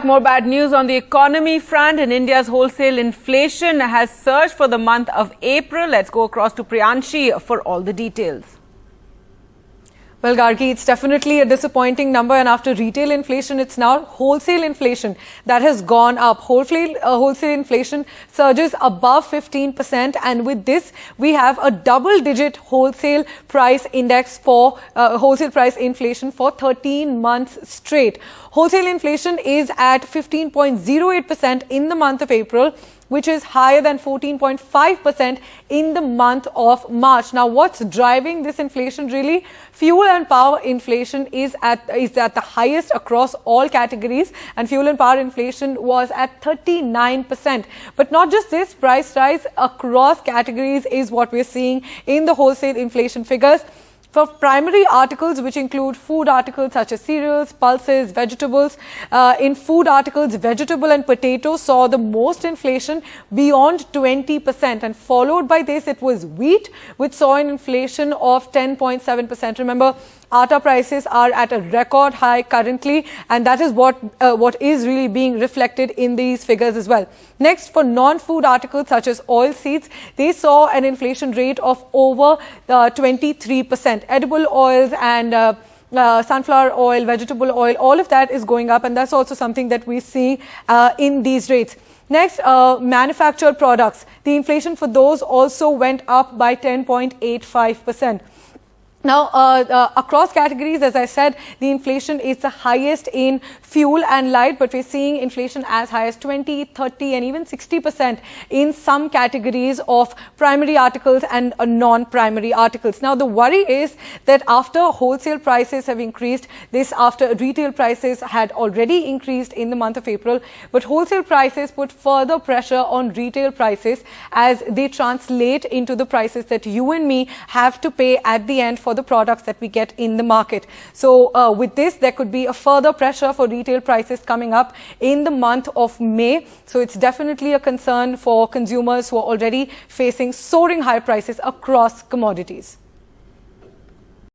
More bad news on the economy front, and India's wholesale inflation has surged for the month of April. Let's go across to Priyanshi for all the details. Well, Gargi, it's definitely a disappointing number, and after retail inflation, it's now wholesale inflation that has gone up. Wholesale inflation surges above 15%, and with this, we have a double-digit wholesale price index for wholesale price inflation for 13 months straight. Wholesale inflation is at 15.08% in the month of April, which is higher than 14.5% in the month of March. Now, what's driving this inflation really? Fuel and power inflation is at the highest across all categories, and fuel and power inflation was at 39%. But not just this, price rise across categories is what we're seeing in the wholesale inflation figures. For primary articles, which include food articles such as cereals, pulses, vegetables, in food articles, vegetable and potato saw the most inflation beyond 20%. And followed by this, it was wheat, which saw an inflation of 10.7%. Remember, atta prices are at a record high currently, and that is what is really being reflected in these figures as well. Next, for non-food articles such as oil seeds, they saw an inflation rate of over 23%. Edible oils and sunflower oil, vegetable oil, all of that is going up, and that's also something that we see in these rates. Next, manufactured products. The inflation for those also went up by 10.85%. Now, across categories, as I said, the inflation is the highest in fuel and light, but we're seeing inflation as high as 20, 30 and even 60% in some categories of primary articles and non-primary articles. Now, the worry is that after wholesale prices have increased, this after retail prices had already increased in the month of April, but wholesale prices put further pressure on retail prices as they translate into the prices that you and me have to pay at the end for the products that we get in the market. So with this, there could be a further pressure for retail prices coming up in the month of May. So it's definitely a concern for consumers who are already facing soaring high prices across commodities.